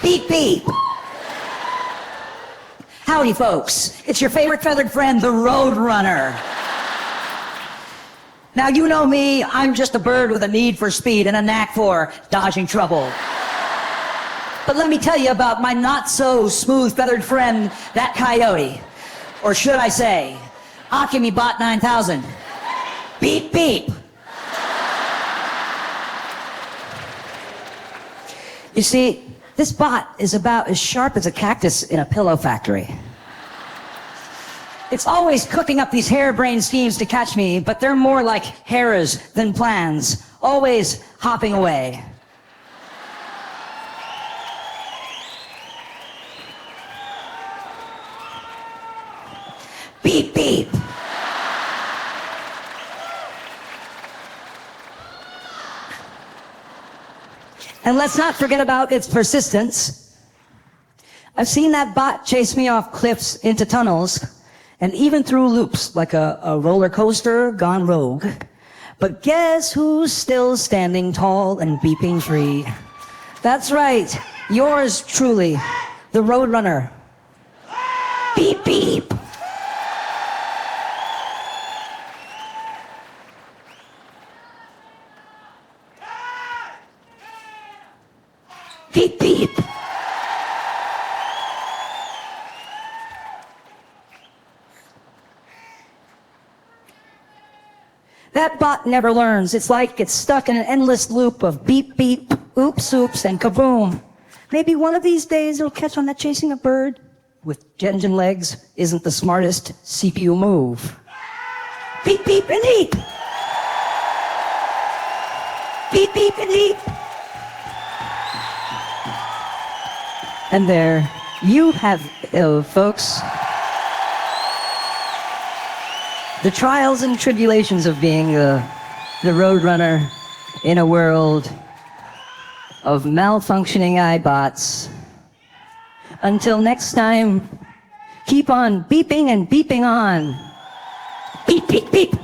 Beep, beep. Howdy, folks. It's your favorite feathered friend, the Roadrunner. Now, you know me, I'm just a bird with a need for speed and a knack for dodging trouble. But let me tell you about my not-so-smooth feathered friend, that coyote. Or should I say, Akimibot 9000. Beep, beep. You see, this bot is about as sharp as a cactus in a pillow factory. It's always cooking up these harebrained schemes to catch me, but they're more like hares than plans, always hopping away. Beep, beep. And let's not forget about its persistence. I've seen that bot chase me off cliffs into tunnels and even through loops like a roller coaster gone rogue. But guess who's still standing tall and beeping free? That's right, yours truly, the Roadrunner. Beep, beep. Beep, beep. That bot never learns. It's like it's stuck in an endless loop of beep, beep, oops, oops, and kaboom. Maybe one of these days it'll catch on that chasing a bird with engine legs isn't the smartest CPU move. Beep, beep, and eep. Beep, beep, and eep. And there you have it, folks. The trials and tribulations of being the Roadrunner in a world of malfunctioning iBots. Until next time, keep on beeping and beeping on. Beep, beep, beep.